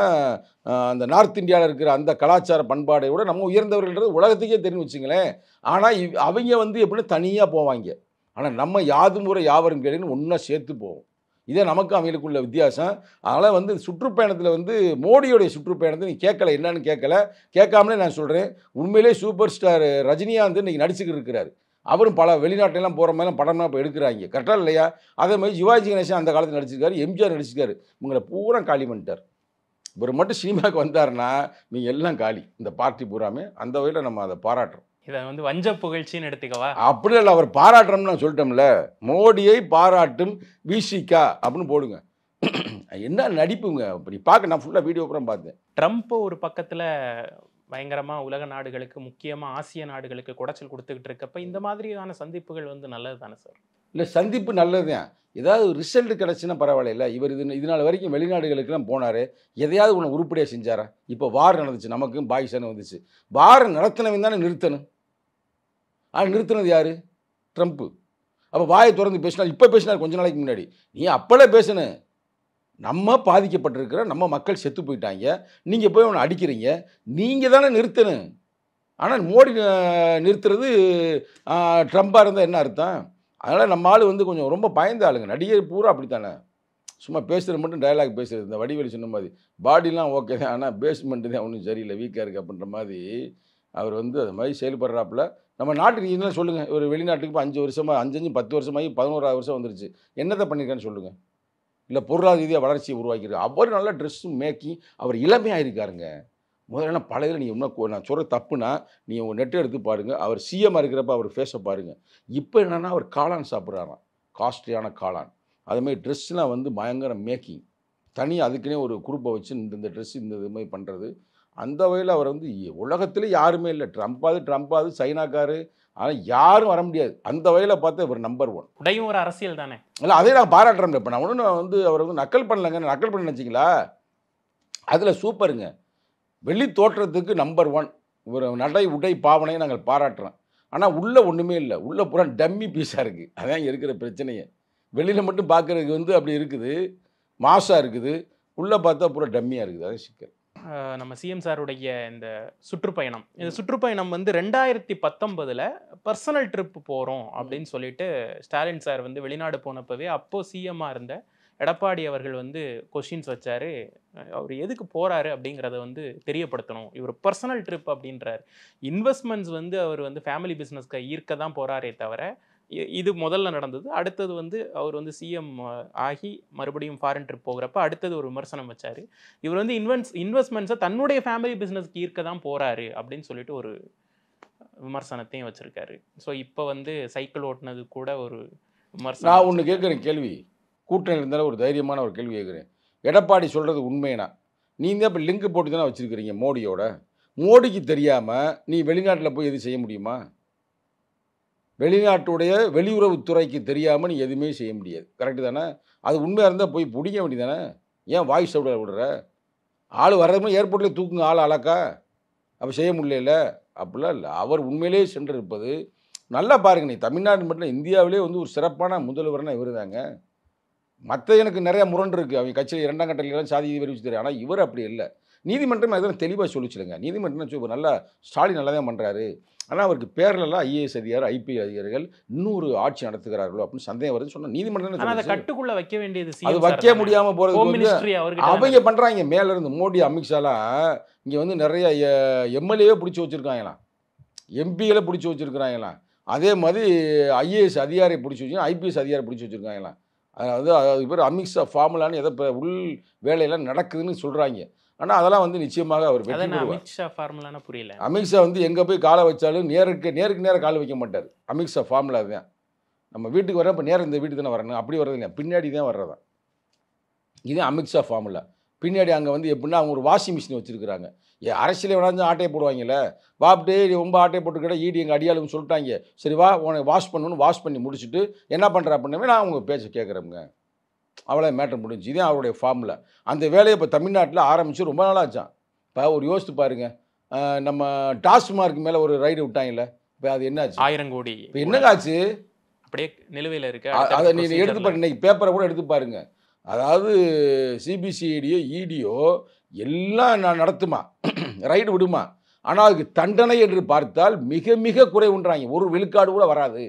அந்த நார்த் இந்தியாவில் இருக்கிற அந்த கலாச்சார பண்பாடை விட நம்ம உயர்ந்தவர்கள்ன்றது உலகத்துக்கே தெரிஞ்சு வச்சுங்களேன். ஆனால் அவங்க வந்து எப்படின்னு தனியாக போவாங்க. ஆனால் நம்ம யாதும் முறை யாவரும் கேளுன்னு ஒன்றா சேர்த்து போவோம். இதே நமக்கும் அவங்களுக்குள்ள வித்தியாசம். அதனால் வந்து சுற்றுப்பயணத்தில் வந்து மோடியோடைய சுற்றுப்பயணத்தை நீ கேட்கல, என்னன்னு கேட்காமலே நான் சொல்கிறேன். உண்மையிலே சூப்பர் ஸ்டார் ரஜினிகாந்த் இன்றைக்கி நடிச்சுக்கிட்டு இருக்கிறார். அவரும் பல வெளிநாட்டிலாம் போகிற மாதிரிலாம் படம்லாம் இப்போ எடுக்கிறாங்க, கரெக்டாக இல்லையா? அதே மாதிரி சிவாஜி கணேசன் அந்த காலத்தில் நடிச்சிருக்காரு, எம்ஜிஆர் நடிச்சிருக்காரு. இவங்களை பூரா காலி பண்ணிட்டார். இவர் மட்டும் சினிமாவுக்கு வந்தாருன்னா நீங்கள் எல்லாம் காலி, இந்த பார்ட்டி பூராமே. அந்த வகையில் நம்ம அதை பாராட்டுறோம். இதை வந்து வஞ்ச புகழ்ச்சின்னு எடுத்துக்கவா? அப்படி இல்லை, அவர் பாராட்டுறோம்னு நான் சொல்லிட்டோம்ல. மோடியை பாராட்டும் விசிகா அப்படின்னு போடுங்க. என்ன நடிப்புங்க அப்படி பார்க்க. நான் ஃபுல்லாக வீடியோ அப்புறம் பார்த்தேன். ட்ரம்ப் ஒரு பக்கத்தில் பயங்கரமாக உலக நாடுகளுக்கு, முக்கியமாக ஆசிய நாடுகளுக்கு குடைச்சல் கொடுத்துக்கிட்டு இருக்கப்ப இந்த மாதிரியான சந்திப்புகள் வந்து நல்லது தானே சார்? இல்லை, சந்திப்பு நல்லது தான். ஏதாவது ரிசல்ட் கிடச்சுன்னா பரவாயில்ல. இவர் இதனால் வரைக்கும் வெளிநாடுகளுக்கெல்லாம் போனார், எதையாவது ஒன்று உருப்படியாக செஞ்சாரா? இப்போ வார் நடந்துச்சு, நமக்கும் பாகிஸ்தானும் வந்துச்சு. வார் நடத்தினவன் தானே நிறுத்தணும். ஆனால் நிறுத்தினது யார்? ட்ரம்ப்பு. அப்போ வாயை திறந்து பேசினா, இப்போ பேசினார் கொஞ்ச நாளைக்கு முன்னாடி. நீ அப்போலே பேசணும். நம்ம பாதிக்கப்பட்டிருக்கிற நம்ம மக்கள் செத்து போயிட்டாங்க, நீங்கள் போய் அவனை அடிக்கிறீங்க, நீங்கள் தானே நிறுத்தணும். ஆனால் மோடி நிறுத்துறது ட்ரம்ப்பாக இருந்தால் என்ன அர்த்தம்? அதனால் நம்ம ஆள் வந்து கொஞ்சம் ரொம்ப பயந்த ஆளுங்க. நடிகர் பூரா அப்படித்தானே, சும்மா பேசுகிறது மட்டும் டயலாக் பேசுகிறது. இந்த வடிவேலு சொன்ன மாதிரி பாடிலாம் ஓகே தான், ஆனால் பேஸ்மெண்ட்டு தான் ஒன்றும் சரியில்லை, வீக்காக இருக்குது அப்படின்ற மாதிரி அவர் வந்து அது மாதிரி செயல்படுறாப்புல. நம்ம நாட்டுக்கு என்ன சொல்லுங்கள், ஒரு வெளிநாட்டுக்கு இப்போ 5 வருஷமாக 10 வருஷமாகி 11ஆவது வருஷம் வந்துருச்சு, என்னத்தை பண்ணியிருக்கான்னு சொல்லுங்கள். இல்லை பொருளாதார ரீதியாக வளர்ச்சியை உருவாக்கியிருக்கு. அவர் நல்லா ட்ரெஸ்ஸு மேக்கிங், அவர் இளமையாக இருக்காருங்க. முதல்ல பழைய நீ இன்னும் நான் சொல்கிற தப்புனா நீ உங்கள் நெட்டை எடுத்து பாருங்கள். அவர் சிஎம்மாக இருக்கிறப்ப அவர் ஃபேஸை பாருங்கள். இப்போ என்னென்னா அவர் காளான் சாப்பிட்றாராம், காஸ்ட்லியான காளான். அதுமாதிரி ட்ரெஸ்லாம் வந்து பயங்கர மேக்கிங், தனியாக அதுக்குன்னே ஒரு குரூப்பை வச்சு இந்த ட்ரெஸ் இந்த இது மாதிரி பண்ணுறது. அந்த வகையில் அவர் வந்து உலகத்தில் யாருமே இல்லை. ட்ரம்பாவது சைனாக்காரு, ஆனால் யாரும் வர முடியாது. அந்த வகையில் பார்த்தா இவர் நம்பர் 1. உடையும் ஒரு அரசியல் தானே. இல்லை அதே நான் பாராட்டுறேன். இப்போ நான் ஒன்றும் வந்து அவர் வந்து நக்கல் பண்ணலைங்க, நக்கல் பண்ண நினச்சிங்களா? அதில் சூப்பருங்க. வெளி தோற்றத்துக்கு நம்பர் 1. ஒரு நடை உடை பாவனையை நாங்கள் பாராட்டுறோம். ஆனால் உள்ளே ஒன்றுமே இல்லை. உள்ளே பூரா டம்மி பீஸாக இருக்குது. அதான் இருக்கிற பிரச்சனையே. வெளியில் மட்டும் பார்க்குறதுக்கு வந்து அப்படி இருக்குது, மாசாக இருக்குது. உள்ளே பார்த்தா பூரா டம்மியாக இருக்குது. அதான் சிக்கல். நம்ம சிஎம் சாருடைய இந்த சுற்றுப்பயணம், இந்த சுற்றுப்பயணம் வந்து 2019 பர்சனல் ட்ரிப் போகிறோம் அப்படின்னு சொல்லிட்டு ஸ்டாலின் சார் வந்து வெளிநாடு போனப்பவே அப்போது சிஎம்மாக இருந்த எடப்பாடி அவர்கள் வந்து கொஷின்ஸ் வச்சார். அவர் எதுக்கு போகிறாரு அப்படிங்கிறத வந்து தெரியப்படுத்தணும். இவர் பர்சனல் ட்ரிப் அப்படின்றார். இன்வெஸ்ட்மெண்ட்ஸ் வந்து அவர் வந்து ஃபேமிலி பிஸ்னஸ்க்கு ஈர்க்க தான் போகிறாரே தவிர, இது முதல்ல நடந்தது. அடுத்தது வந்து அவர் வந்து சிஎம் ஆகி மறுபடியும் ஃபாரின் ட்ரிப் போகிறப்ப அடுத்தது ஒரு விமர்சனம் வச்சார். இவர் வந்து இன்வெஸ்ட்மெண்ட்ஸை தன்னுடைய ஃபேமிலி பிஸ்னஸ்க்கு ஈர்க்க தான் போகிறாரு அப்படின்னு சொல்லிட்டு ஒரு விமர்சனத்தையும் வச்சுருக்காரு. ஸோ இப்போ வந்து சைக்கிள் ஓட்டுனது கூட ஒரு விமர்சனம். நான் ஒன்று கேட்குறேன் கேள்வி, கூட்டணி இருந்தாலும் ஒரு தைரியமான ஒரு கேள்வி கேட்குறேன். எடப்பாடி சொல்கிறது உண்மைனா நீங்கள் இப்போ லிங்க் போட்டு தானே வச்சுருக்கிறீங்க மோடியோட. மோடிக்கு தெரியாமல் நீ வெளிநாட்டில் போய் எதுவும் செய்ய முடியுமா? வெளிநாட்டுடைய வெளியுறவுத்துறைக்கு தெரியாமல் நீ எதுவுமே செய்ய முடியாது. கரெக்டு தானே? அது உண்மையாக இருந்தால் போய் பிடிக்க வேண்டியது தானே? ஏன் வாய்ஸ் அவுட் விடுற? ஆள் வர்றதுமே ஏர்போர்ட்லேயே தூக்குங்க ஆள் அழக்கா, அப்போ செய்ய முடியல அப்படிலாம் இல்லை. அவர் உண்மையிலே சென்றிருப்பது நல்லா பாருங்க. நீ தமிழ்நாடு மட்டும் இந்தியாவிலே வந்து ஒரு சிறப்பான முதல்வர்னா இவர் தாங்க. மற்ற எனக்கு நிறையா முரண் இருக்குது. அவங்க கட்சியில் 2ஆம் கட்டளையெல்லாம் சாதி விரிவிச்சு தெரியும். ஆனால் இவர் அப்படி இல்லை. நீதிமன்றம் அதெல்லாம் தெளிவாக சொல்லிச்சுடுங்க. நீதிமன்றம் நல்லா ஸ்டாலின் நல்லா தான் பண்ணுறாரு. ஆனால் அவருக்கு பேர்லலாம் ஐஏஎஸ் அதிகாரி ஐபிஎஸ் அதிகாரிகள் இன்னொரு ஆட்சி நடத்துகிறார்களோ அப்படின்னு சந்தேகம் வருது சொன்னால் நீதிமன்றம் அதை கட்டுக்குள்ளே வைக்க வேண்டியது அது வைக்க முடியாமல் போகிறது அவங்க பண்ணுறாங்க. மேலேருந்து மோடி அமித்ஷாலாம் இங்கே வந்து நிறைய எம்எல்ஏவே பிடிச்சி வச்சுருக்காங்களாம், எம்பிகளை பிடிச்சி வச்சுருக்குறாங்களாம். அதே மாதிரி ஐஏஎஸ் அதிகாரியை பிடிச்சி வச்சு ஐபிஎஸ் அதிகாரி பிடிச்சி வச்சுருக்காங்களாம். அதாவது பேர் அமித்ஷா ஃபார்முலான்னு எதை உள் வேலையெல்லாம் நடக்குதுன்னு சொல்கிறாங்க. ஆனால் அதெல்லாம் வந்து நிச்சயமாக அவர் வெற்றி பெறுவார். அமித்ஷா ஃபார்முலானா புரியல. அமித்ஷா வந்து எங்கே போய் காலை வச்சாலும் நேருக்கு நேரம் கால் வைக்க மாட்டார். அமித்ஷா ஃபார்முலா தான். நம்ம வீட்டுக்கு வர இப்போ நேரம் இந்த வீட்டுக்கு தானே வரணும், அப்படி வர்றது இல்லை, பின்னாடி தான் வர்றதான். இதுதான் அமித்ஷா ஃபார்முலா. பின்னாடி அங்கே வந்து எப்படின்னா அவங்க ஒரு வாஷிங் மிஷின் வச்சுருக்குறாங்க. அரசியல் வேணாலும் ஆட்டையை போடுவாங்கல்ல, வாப்டே ரொம்ப ஆட்டையை போட்டுக்கிட்ட ஈடி எங்கள் அடியாளுன்னு சொல்லிட்டாங்க. சரி வா உனக்கு வாஷ் பண்ணணும்னு வாஷ் பண்ணி முடிச்சுட்டு என்ன பண்ணுற அப்படின்னவே நான் அவங்க பேச்சை கேட்குறேங்க. அவ்வளோ மேட்டர் முடிஞ்சு. இதே அவருடைய ஃபார்முலா. அந்த வேலையை இப்போ தமிழ்நாட்டில் ஆரம்பித்து ரொம்ப நாளாக ஆச்சான். இப்போ ஒரு யோசித்து பாருங்கள், நம்ம டாஸ்மார்க் மேலே ஒரு ரைடு விட்டாங்கல்ல, இப்போ அது என்னாச்சு? 1000 கோடி. இப்போ என்னங்க ஆச்சு? அப்படியே நிலுவையில் இருக்கு. அதை நீ எடுத்து பாருங்க, இன்னைக்கு பேப்பரை கூட எடுத்து பாருங்க. அதாவது சிபிசிஐடியோ இடியோ எல்லாம் நான் நடத்துமா, ரைடு விடுமா, ஆனால் அதுக்கு தண்டனை என்று பார்த்தால் மிக மிக குறைவுன்றாங்க. ஒரு விழுக்காடு கூட வராது.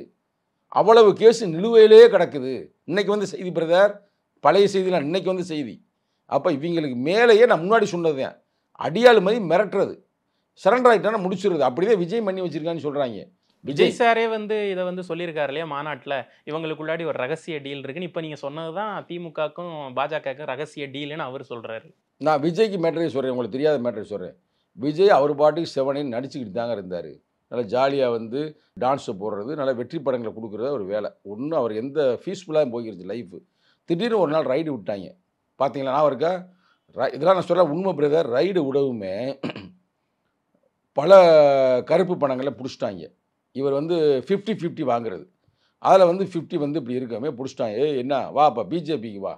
அவ்வளவு கேஸ் நிலுவையிலேயே கிடக்குது. இன்னைக்கு வந்து செய்தி பிரதர், பழைய செய்திலாம் இன்னைக்கு வந்து செய்தி. அப்போ இவங்களுக்கு மேலேயே நான் முன்னாடி சொன்னது தான், அடியாள் மாதிரி மிரட்டுறது, சரண்டர் ஆகிட்டானா முடிச்சுருது. அப்படிதான் விஜய் பண்ணி வச்சிருக்கான்னு சொல்கிறாங்க. விஜய் சாரே வந்து இதை வந்து சொல்லியிருக்காரு இல்லையா மாநாட்டில், இவங்களுக்குள்ளாடி ஒரு ரகசிய டீல் இருக்குன்னு. இப்போ நீங்கள் சொன்னது தான் திமுகக்கும் பாஜகவுக்கும் ரகசிய டீல்னு அவர் சொல்கிறாரு. நான் விஜய்க்கு மேட்டரே சொல்கிறேன், உங்களுக்கு தெரியாத மேட்டரே சொல்கிறேன். விஜய் அவர் பாட்டுக்கு செவனைன்னு நடிச்சுக்கிட்டு தாங்க இருந்தார். நல்லா ஜாலியாக வந்து டான்ஸை போடுறது, நல்லா வெற்றி படங்களை கொடுக்குறது ஒரு வேலை. ஒன்றும் அவர் எந்த ஃபீஸ்ஃபுல்லாக போய்க்கிறது லைஃபு. திடீர்னு ஒரு நாள் ரைடு விட்டாங்க பார்த்தீங்களா? நான் இருக்கா இதெல்லாம் நான் சொல்ல உண்மை பிரதர். ரைடு விடவுமே பல கருப்பு பணங்களை பிடிச்சிட்டாங்க. இவர் வந்து 50-50 வாங்குறது, அதில் வந்து 50 வந்து இப்படி இருக்காமே பிடிச்சிட்டாங்க. என்ன வாப்பா பிஜேபிக்கு வா,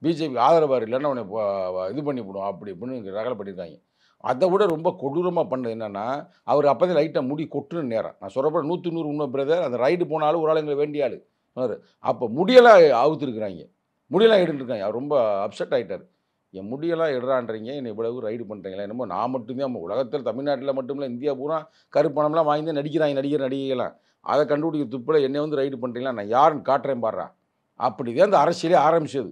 பிஜேபி ஆதரவார் இல்லைன்னா உன்னை இது பண்ணி போடும் அப்படி இப்படின்னு ரகலை பண்ணியிருக்காங்க. அதை விட ரொம்ப கொடூரமாக பண்ணது என்னென்னா, அவர் அப்போ தான் லைட்டாக முடி கொட்டுன்னு நேரம். நான் சொல்கிறப்ப 100 உண்மை பிரதர். அந்த ரைடு போனாலும் ஒரு ஆளுங்களை வேண்டிய ஆள். அப்போ முடியெல்லாம் அவுத்துருக்குறாங்க, முடியெல்லாம் எடுத்துருக்காங்க. அவர் ரொம்ப அப்செட் ஆகிட்டார். என் முடியெல்லாம் எடுறான்றீங்க, என்னை இவ்வளவு ரைடு பண்ணுறீங்களா? என்னமோ நான் மட்டும்தான் நம்ம உலகத்தில் தமிழ்நாட்டில் மட்டும் இல்லை இந்தியா பூரா கருப்பணம்லாம் வாங்கி தான் நடிக்கிறாங்க நடிகைகளாம். அதை கண்டுபிடிக்க துப்பில் என்னை வந்து ரைடு பண்ணுறீங்களா, நான் யாருன்னு காட்டுறேன் பாடுறான். அப்படி தான் அந்த அரசியலே ஆரம்பிச்சது.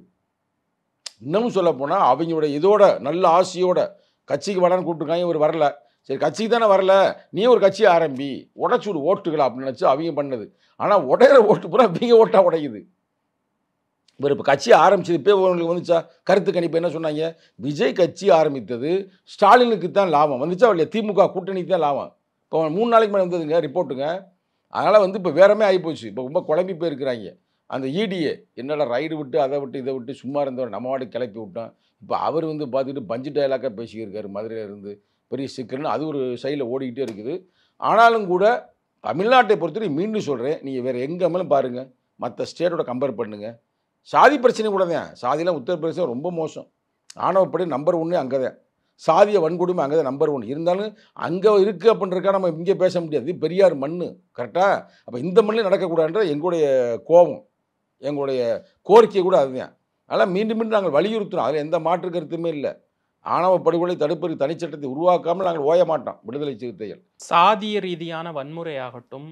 இன்னமும் சொல்ல போனால் அவங்களோட இதோட நல்ல ஆசையோட கட்சிக்கு வரான்னு கூப்பிட்டுருக்காங்க. இவர் வரல. சரி கட்சிக்கு தானே வரல, நீ ஒரு கட்சியை ஆரம்பி உடச்சூடு ஓட்டுக்கலாம் அப்படின்னு நினச்சி அவங்க பண்ணது. ஆனால் உடையிற ஓட்டு பூரா அவங்க ஓட்டாக உடையுது. இவர் இப்போ கட்சி ஆரம்பிச்சது இப்போ உங்களுக்கு வந்துச்சா கருத்து கணிப்பு என்ன சொன்னாங்க? விஜய் கட்சி ஆரம்பித்தது ஸ்டாலினுக்கு தான் லாபம் வந்துச்சா இல்லையா? திமுக கூட்டணிக்கு தான் லாபம். இப்போ 3 நாளைக்கு மேலே வந்ததுங்க ரிப்போர்ட்டுங்க. அதனால் வந்து இப்போ வேறமே ஆகிப்போச்சு. இப்போ ரொம்ப குழம்பி போயிருக்கிறாங்க. அந்த இடிஏ என்னடா ரைடு விட்டு அதை விட்டு இதை விட்டு சும்மா இருந்தவர் நம்ம வாடு கிளப்பி விட்டோம். இப்போ அவர் வந்து பார்த்துட்டு பஞ்சு டயலாக்காக பேசிக்கிருக்காரு மதுரையில் இருந்து. பெரிய சிக்கல்னு அது ஒரு சைடில் ஓடிக்கிட்டே இருக்குது. ஆனாலும் கூட தமிழ்நாட்டை பொறுத்தவரை மீண்டும் சொல்கிறேன், நீங்கள் வேறு எங்கே மேலும் பாருங்கள், மற்ற ஸ்டேட்டோட கம்பேர் பண்ணுங்கள். சாதி பிரச்சனை கூட தான். சாதியெலாம் உத்தரப்பிரதேசம் ரொம்ப மோசம். ஆணவப்படி நம்பர் 1 அங்கே தான். சாதிய வன்கொடுமை அங்கே தான் நம்பர் 1. இருந்தாலும் அங்கே இருக்குது அப்படின்றக்கா நம்ம இங்கே பேச முடியாது. பெரியார் மண் கரெக்டாக. அப்போ இந்த மண்ணில் நடக்கக்கூடாதுன்ற எங்களுடைய கோபம், எங்களுடைய கோரிக்கை கூட அதுதான். அதனால் மீண்டும் மீண்டும் நாங்கள் வலியுறுத்துகிறோம். அதில் எந்த மாற்று கருத்துமே இல்லை. ஆணவ படுகொலை தடுப்பதற்கு தனிச்சட்டத்தை உருவாக்காமல் நாங்கள் ஓய மாட்டோம். விடுதலை சிறுத்தைகள் சாதிய ரீதியான வன்முறையாகட்டும்,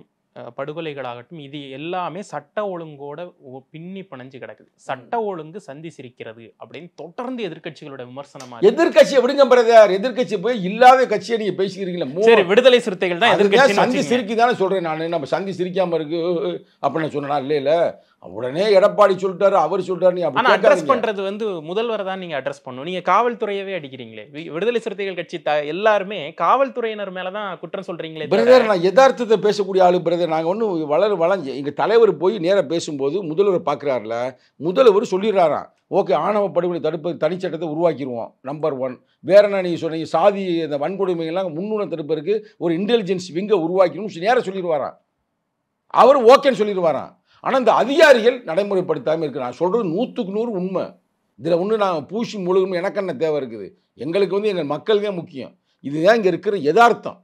படுகொலைகளாகட்டும், இது எல்லாமே சட்ட ஒழுங்கோட பின்னி பிணைஞ்சு கிடக்குது. சட்ட ஒழுங்கு சந்தி சிரிக்கிறது அப்படின்னு தொடர்ந்து எதிர்கட்சிகளோட விமர்சனமா. எதிர்கட்சியை விடுங்க பிரதர், எதிர்கட்சி போய் இல்லாத கட்சியை நீங்க பேசிக்கிறீங்களா? சரி, விடுதலை சிறுத்தைகள் தான் எதிர்கட்சி. சந்தி சிரிக்கி தானே சொல்றேன் நான். நம்ம சந்தி சிரிக்காம இருக்கு அப்படின்னு சொன்னா இல்ல உடனே எடப்பாடி சொல்லிட்டாரு, அவர் சொல்லிட்டாரு. ஆனா அட்ரஸ் பண்றது வந்து முதல்வர் தான் நீங்க அட்ரஸ் பண்ணணும். நீங்க காவல்துறையவே அடிக்கிறீங்களே. விடுதலை சிறுத்தைகள் கட்சி எல்லாருமே காவல்துறையினர் மேலதான் குற்றம் சொல்றீங்களே. பிரதர், நான் யதார்த்தத்தை பேசக்கூடிய ஆளு பிரதர். நாங்க ஒன்றும் வளஞ்சு எங்க தலைவர் போய் நேராக பேசும்போது முதல்வர் பார்க்குறாருல, முதல்வர் சொல்லிடுறாராம், ஓகே ஆணவ படுகொலை தடுப்பு தனிச்சட்டத்தை உருவாக்கிடுவோம் நம்பர் 1. வேற என்ன நீங்கள் சொன்னீங்க, சாதி இந்த வன்கொடுமைகள்லாம் முன்னுணர்வு தடுப்பதற்கு ஒரு இன்டெலிஜென்ஸ் விங்கை உருவாக்கணும்னு நேராக சொல்லிடுவாராம். அவர் ஓகேன்னு சொல்லிடுவாராம். ஆனால் இந்த அதிகாரிகள் நடைமுறைப்படுத்தாமல் இருக்கு. நான் சொல்கிறது 100க்கு 100 உண்மை. இதில் ஒன்று நான் பூசி முழுகும் எனக்கு என்ன தேவை இருக்குது? எங்களுக்கு வந்து எங்கள் மக்கள் தான் முக்கியம். இதுதான் இங்கே இருக்கிற யதார்த்தம்.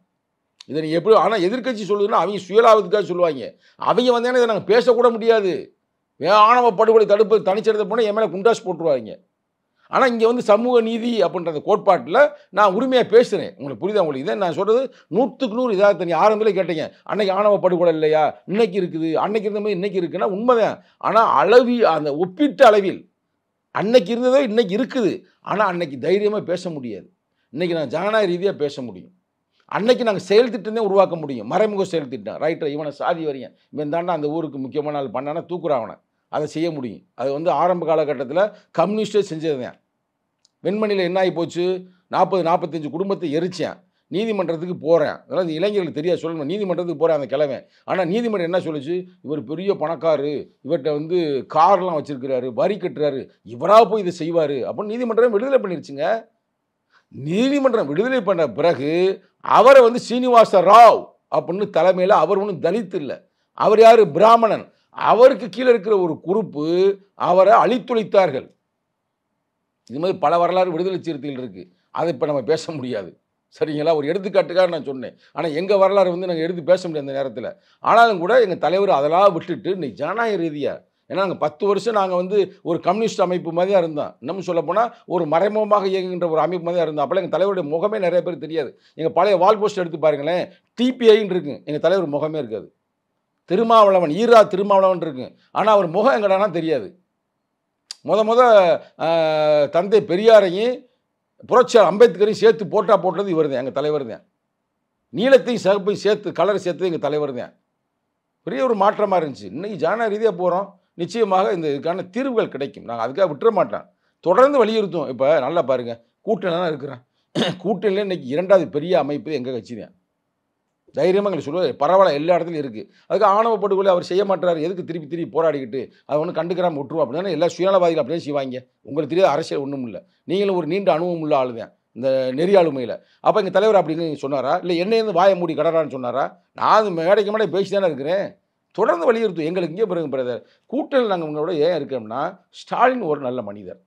இதை நீங்கள் எப்படி ஆனால் எதிர்கட்சி சொல்லுதுன்னா அவங்க சுயலாபத்துக்காக சொல்லுவாங்க. அவங்க வந்தேன்னா இதை நாங்கள் பேசக்கூட முடியாது. ஆணவ படுகொலை தடுப்பு தனிச்சட்டத்தை போனால் என் மேலே குண்டாஸ் போட்டுருவாங்க. ஆனால் இங்கே வந்து சமூக நீதி அப்படின்ற கோட்பாட்டில் நான் உரிமையாக பேசுகிறேன். உங்களுக்கு புரியுதா? உங்களுக்கு இதை நான் சொல்கிறது 100க்கு 100 இதாக தனி. ஆரம்பத்தில் கேட்டீங்க அன்னைக்கு ஆணவ படுகொலை இல்லையா, இன்னைக்கு இருக்குது, அன்னைக்கு இருந்த மாதிரி இன்னைக்கு இருக்குன்னா உண்மைதான். ஆனால் அந்த ஒப்பீட்டு அளவில் அன்னைக்கு இருந்ததோ இன்னைக்கு இருக்குது. ஆனால் அன்னைக்கு தைரியமாக பேச முடியாது. இன்றைக்கி நான் ஜனநாயக ரீதியாக பேச முடியும். அன்னைக்கு நாங்கள் செயல் திட்டம் தான் உருவாக்க முடியும். மறைமுக செயல் திட்டம். ரைட்டர் இவனை சாதி வரையும் இவன் தாண்டா அந்த ஊருக்கு முக்கியமான ஆள் பண்ணானா தூக்குறாவனை, அதை செய்ய முடியும். அது வந்து ஆரம்ப காலகட்டத்தில் கம்யூனிஸ்டே செஞ்சது தான். வெண்மணியில் என்ன ஆகி போச்சு, 40-45 குடும்பத்தை எரிச்சேன். நீதிமன்றத்துக்கு போகிறேன். அதனால் இளைஞர்களுக்கு தெரியாது சொல்லணும். நீதிமன்றத்துக்கு போகிறேன் அந்த கிழமை. ஆனால் நீதிமன்றம் என்ன சொல்லிச்சு, இவர் பெரிய பணக்காரு, இவர்கிட்ட வந்து கார்லாம் வச்சுருக்கிறாரு, வரி கட்டுறாரு, இவராக போய் இதை செய்வார் அப்படின்னு நீதிமன்றம் விடுதலை பண்ணிருச்சுங்க. நீதிமன்றம் விடுதலை பண்ண பிறகு அவரை வந்து சீனிவாச ராவ் அப்படின்னு தலைமையில், அவர் ஒன்றும் தலித் இல்லை, அவர் யார், பிராமணன். அவருக்கு கீழே இருக்கிற ஒரு குரூப்பு அவரை அழித்துழைத்தார்கள். இது மாதிரி பல வரலாறு விடுதலை சிறுத்தைகள் இருக்குது. அதை இப்போ நம்ம பேச முடியாது. சரிங்களா? ஒரு எடுத்துக்காட்டுக்காக நான் சொன்னேன். ஆனால் எங்கள் வரலாறு வந்து நாங்கள் எடுத்து பேச முடியாது அந்த நேரத்தில். ஆனாலும் கூட எங்கள் தலைவர் அதெல்லாம் விட்டுட்டு இன்னைக்கு ஜனநாயக ரீதியாக, ஏன்னா நாங்கள் 10 வருஷம் நாங்கள் வந்து ஒரு கம்யூனிஸ்ட் அமைப்பு மாதிரியாக இருந்தோம். இன்னும் சொல்லப்போனால் ஒரு மறைமுகமாக இயங்குகின்ற ஒரு அமைப்பு மாதிரியாக இருந்தோம். அப்போல்லாம் எங்கள் தலைவருடைய முகமே நிறைய பேர் தெரியாது. எங்கள் பழைய வால் போஸ்ட் எடுத்து பாருங்களேன், டிபிஐன்னு இருக்குது, எங்கள் தலைவர் முகமே இருக்காது. திருமாவளவன், ஈரா திருமாவளவன் இருக்குது, ஆனால் அவர் முகம் எங்கடானா தெரியாது. முத தந்தை பெரியாரையும் புரட்சியாளர் அம்பேத்கரையும் சேர்த்து போட்டது இவர் தான், எங்கள் தலைவர் தான். நீளத்தையும் சிகப்பையும் சேர்த்து கலரை சேர்த்து எங்கள் தலைவர் தான். பெரிய ஒரு மாற்றமாக இருந்துச்சு. இன்றைக்கி ஜனநாயக ரீதியாக போகிறோம். நிச்சயமாக இந்த இதுக்கான தீர்வுகள் கிடைக்கும். நாங்கள் அதுக்காக விட்டுற மாட்டோம், தொடர்ந்து வலியுறுத்துவோம். இப்போ நல்லா பாருங்கள், கூட்டணி தான் இருக்கிறேன். கூட்டணியில் இன்றைக்கி 2வது பெரிய அமைப்பு எங்கள் கட்சி தான். தைரியமாக எங்களுக்கு சொல்லுவார், பரவாயில்ல எல்லா இடத்துலையும் இருக்குது. அதுக்கு ஆணவ படுகொலை அவர் செய்ய மாட்டார், எதுக்கு திருப்பி போராடிக்கிட்டு அதை ஒன்றும் கண்டுக்கிறாமல் விட்டுருவோம் அப்படின்னா எல்லா சுயநலவாதிகள் அப்படியே செய்வாங்க. உங்களுக்கு தெரியாத அரசியல் ஒன்றும் இல்லை. நீங்களும் ஒரு நீண்ட அனுபவம் உள்ள ஆள் தான் இந்த நெறியாளுமையில். அப்போ எங்கள் தலைவர் அப்படின்னு சொன்னாரா, இல்லை என்னையிருந்து வாயை மூடி கடறான்னு சொன்னாரா? நான் மேடைக்கு மேடை பேசி தானே இருக்கிறேன். தொடர்ந்து வலியுறுத்தும். எங்களுக்கு இங்கே பிறகு பிரதர் கூட்டணி நாங்கள் உங்களோட ஏன் இருக்கோம்னா, ஸ்டாலின் ஒரு நல்ல மனிதர்.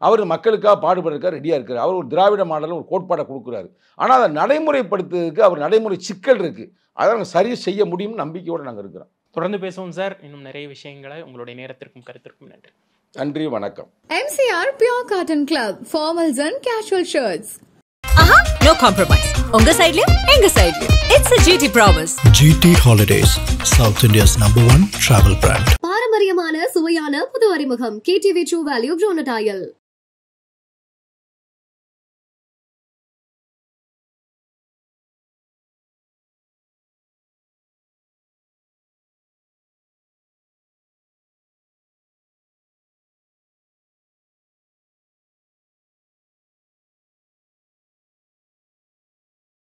அவர் மக்களுக்காக பாடுபடுறதுக்காக ரெடியாக இருக்கார். அவர் ஒரு திராவிட மாடலில் ஒரு கோட்பாடை கொடுக்குறாரு. ஆனால் அதை நடைமுறைப்படுத்துறதுக்கு அவர் நடைமுறை சிக்கல் இருக்குது. அதை நாங்கள் சரி செய்ய முடியும்னு நம்பிக்கையோடு நாங்கள் இருக்கிறோம். தொடர்ந்து பேசுவோம் சார். இன்னும் நிறைய விஷயங்களை உங்களுடைய நேரத்திற்கும் கருத்திற்கும் நன்றி. நன்றி, வணக்கம். MCR Pure Cotton Club, formals and casual shirts. No compromise. உங்க சைடுலயும் எங்க சைடுலயும். It's a GT promise. GT Holidays, South India's #1 travel brand. பாரம்பரியமான சுவையான புது அறிமுகம் KTV True Value Grown Tile.